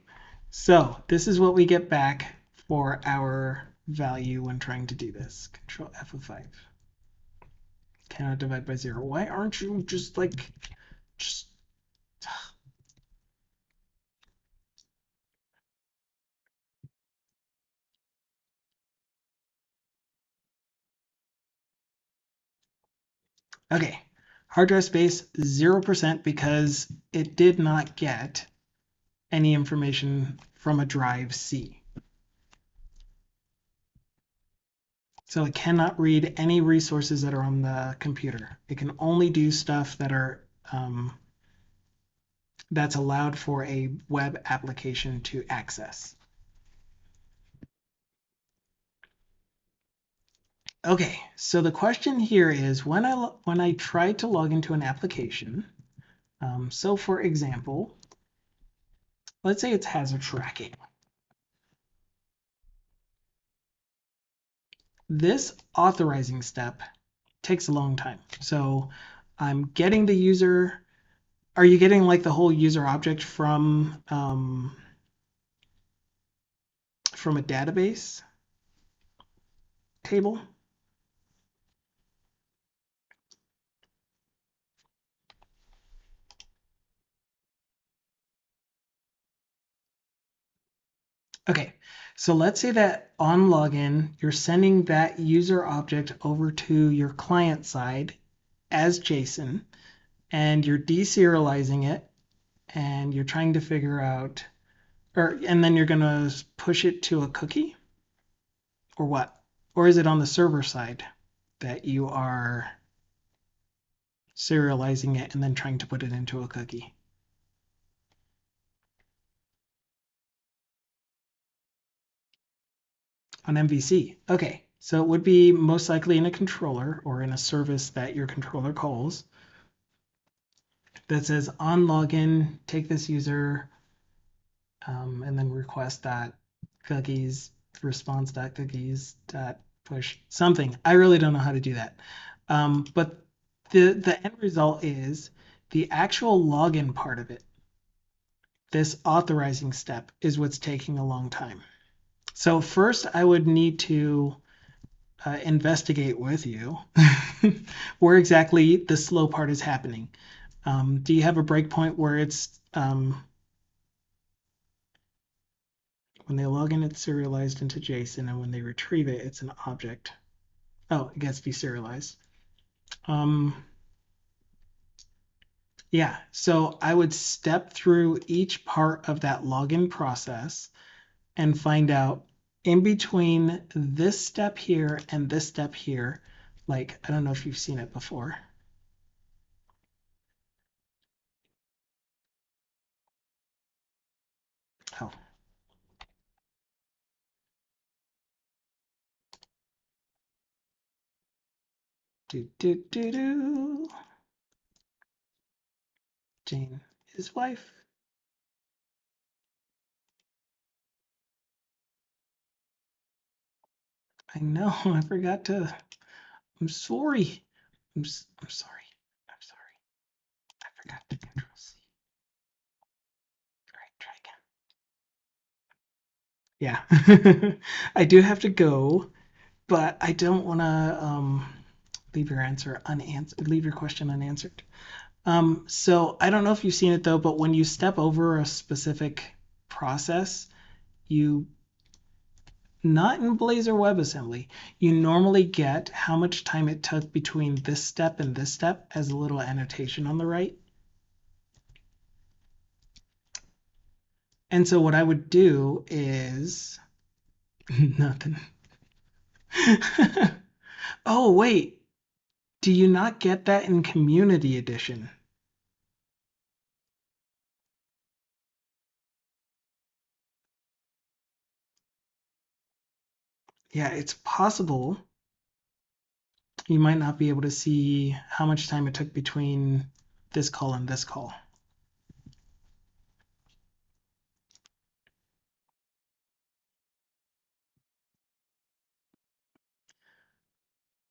so this is what we get back for our value when trying to do this. Control F of 5. Cannot divide by 0. Why aren't you just like, just... Okay, hard drive space 0% because it did not get any information from a drive C. So it cannot read any resources that are on the computer. It can only do stuff that are that's allowed for a web application to access. Okay, so the question here is when I try to log into an application, so for example, let's say it's hazard tracking. This authorizing step takes a long time. So I'm getting the user. Are you getting like the whole user object from a database table? Okay, so let's say that on login, you're sending that user object over to your client side as JSON, and you're deserializing it, and you're trying to figure out, and then you're going to push it to a cookie, or what? Or is it on the server side that you are serializing it and then trying to put it into a cookie? On MVC. Okay, so it would be most likely in a controller or in a service that your controller calls that says on login, take this user, and then request that cookies response.cookies.push something. I really don't know how to do that. But the end result is the actual login part of it. This authorizing step is what's taking a long time. So first I would need to investigate with you where exactly the slow part is happening. Do you have a breakpoint where it's when they log in, it's serialized into JSON, and when they retrieve it, it's an object. Oh, it gets deserialized. Yeah, so I would step through each part of that login process and find out in between this step here and this step here, like, I don't know if you've seen it before. Oh. Do, do, do, do. Jane, his wife. I know, I forgot to. I'm sorry. I'm sorry. I'm sorry. I forgot to Control C. All right, try again. Yeah. I do have to go, but I don't want to leave your answer unanswered, leave your question unanswered. So I don't know if you've seen it though, but when you step over a specific process, you not in Blazor WebAssembly, you normally get how much time it took between this step and this step as a little annotation on the right. And so what I would do is nothing. Oh, wait. Do you not get that in Community Edition? Yeah, it's possible you might not be able to see how much time it took between this call and this call.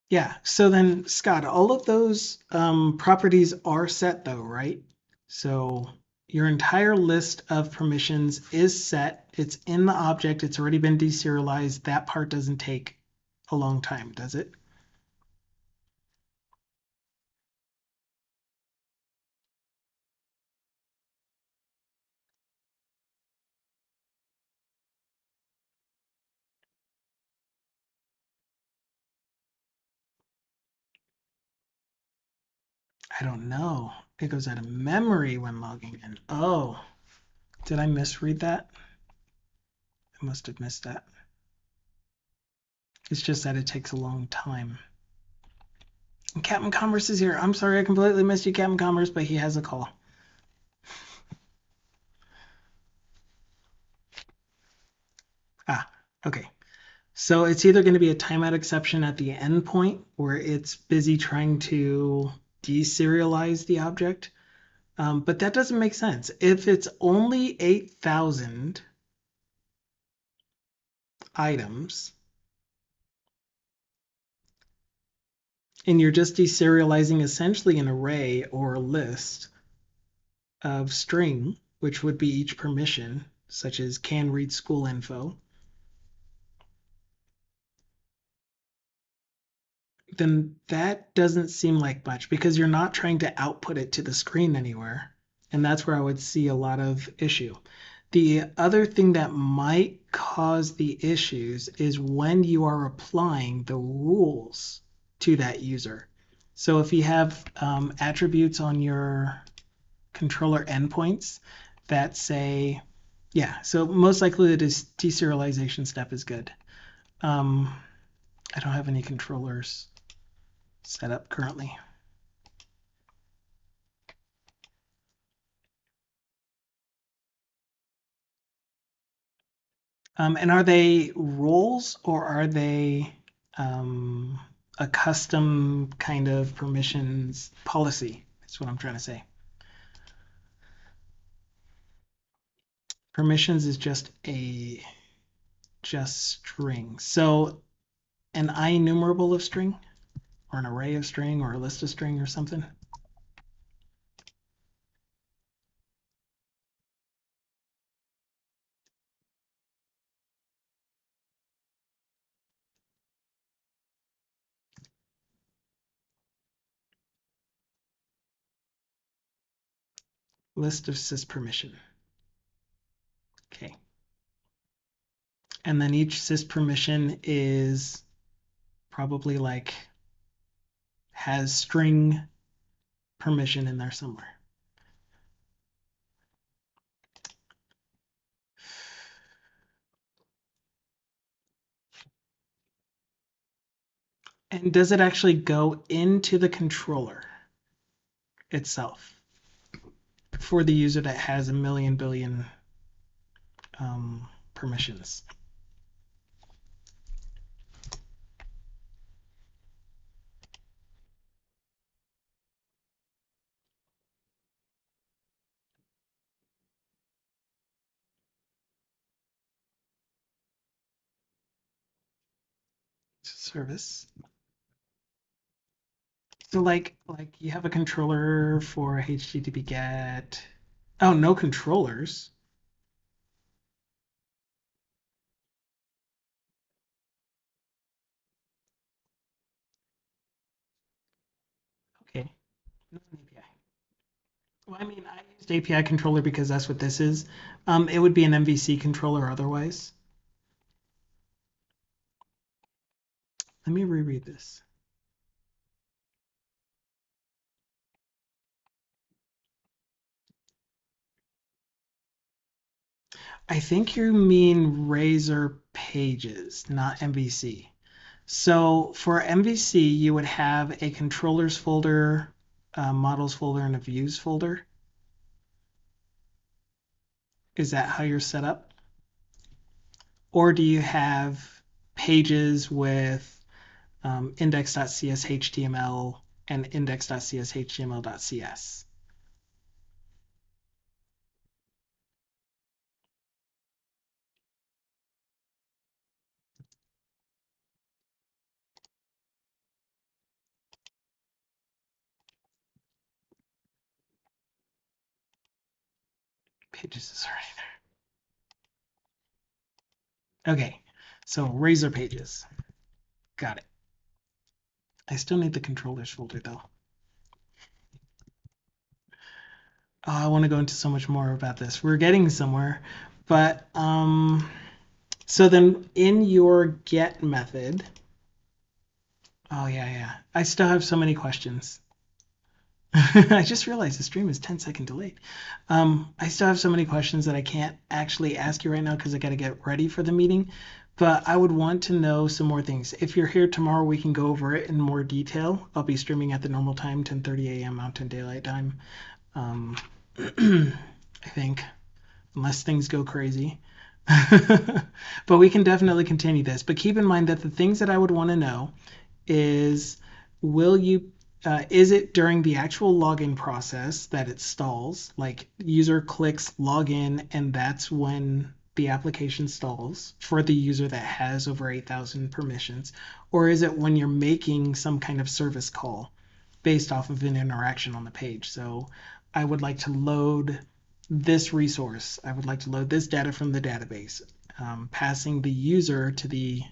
Yeah, so then Scott, all of those properties are set though, right? So your entire list of permissions is set. It's in the object. It's already been deserialized. That part doesn't take a long time, does it? I don't know. It goes out of memory when logging in. Oh, did I misread that? I must have missed that. It's just that it takes a long time. And Captain Commerce is here. I'm sorry I completely missed you, Captain Commerce, but he has a call. Ah, okay. So it's either going to be a timeout exception at the endpoint where it's busy trying to deserialize the object, but that doesn't make sense. If it's only 8,000 items and you're just deserializing essentially an array or a list of string, which would be each permission, such as can read school info, then that doesn't seem like much because you're not trying to output it to the screen anywhere. And that's where I would see a lot of issue. The other thing that might cause the issues is when you are applying the rules to that user. So if you have attributes on your controller endpoints that say, yeah, so most likely the deserialization step is good. I don't have any controllers set up currently. And are they roles or are they a custom kind of permissions policy? That's what I'm trying to say. Permissions is just string. So an IEnumerable of string or an array of string or a list of string or something. List of sys permission. Okay. And then each sys permission is probably like has string permission in there somewhere. And does it actually go into the controller itself for the user that has a million billion permissions? Service. So like you have a controller for HTTP GET. Oh, no controllers. Okay. Not an API. Well, I mean, I used API controller because that's what this is. It would be an MVC controller otherwise. Let me reread this. I think you mean Razor pages, not MVC. So for MVC, you would have a controllers folder, a models folder, and a views folder. Is that how you're set up? Or do you have pages with index.cshtml and index.cshtml.cs? Pages is already there. Okay, so Razor pages. Got it. I still need the controllers folder though. Oh, I want to go into so much more about this. We're getting somewhere, but so then in your get method, oh yeah, I still have so many questions. I just realized the stream is 10-second delayed. I still have so many questions that I can't actually ask you right now because I got to get ready for the meeting. But I would want to know some more things. If you're here tomorrow, we can go over it in more detail. I'll be streaming at the normal time, 10:30 a.m. Mountain Daylight Time. I think, unless things go crazy. But we can definitely continue this. But keep in mind that the things that I would want to know is, will you is it during the actual login process that it stalls, like user clicks login and that's when the application stalls for the user that has over 8,000 permissions, or is it when you're making some kind of service call based off of an interaction on the page? So I would like to load this resource. I would like to load this data from the database, passing the user to the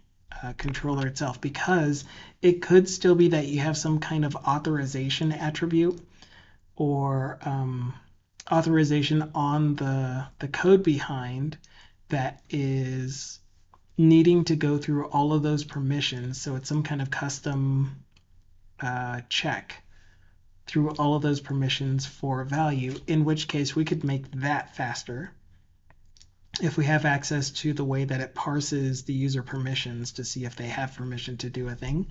controller itself, because it could still be that you have some kind of authorization attribute or authorization on the code behind that is needing to go through all of those permissions. So it's some kind of custom check through all of those permissions for a value, in which case we could make that faster if we have access to the way that it parses the user permissions to see if they have permission to do a thing.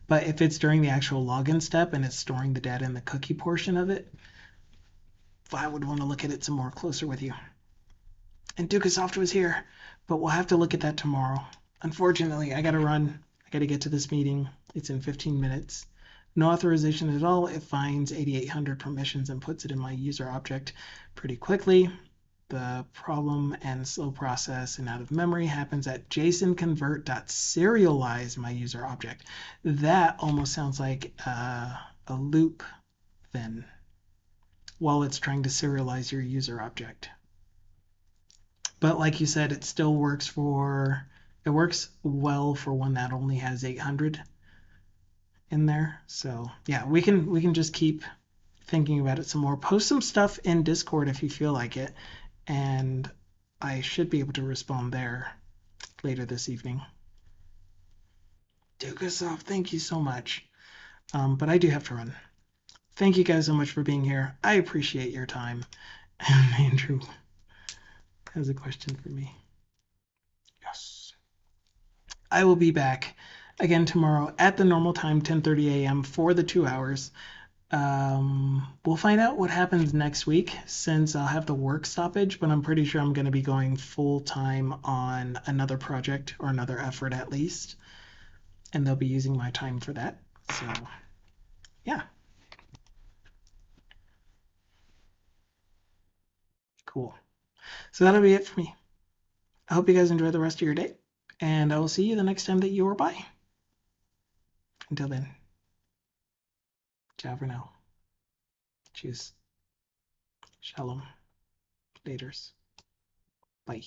But if it's during the actual login step and it's storing the data in the cookie portion of it, I would want to look at it some more closer with you. And Dukasoft was here, but we'll have to look at that tomorrow. Unfortunately, I got to run. I got to get to this meeting. It's in 15 minutes. No authorization at all. It finds 8,800 permissions and puts it in my user object pretty quickly. The problem and slow process and out of memory happens at jsonconvert.serialize my user object. That almost sounds like a loop then, while it's trying to serialize your user object. But like you said, it still works well for one that only has 800 in there. So yeah, we can just keep thinking about it some more. Post some stuff in Discord if you feel like it, and I should be able to respond there later this evening. Dukasoft, thank you so much. But I do have to run. Thank you guys so much for being here. I appreciate your time. And Andrew has a question for me. Yes. I will be back again tomorrow at the normal time, 10:30 a.m. for the 2 hours. We'll find out what happens next week since I'll have the work stoppage, but I'm pretty sure I'm going to be going full time on another project or another effort at least, and they'll be using my time for that. So, yeah. Cool. So that'll be it for me. I hope you guys enjoy the rest of your day, and I will see you the next time that you are by. Until then, ciao for now. Cheers. Shalom. Laters. Bye.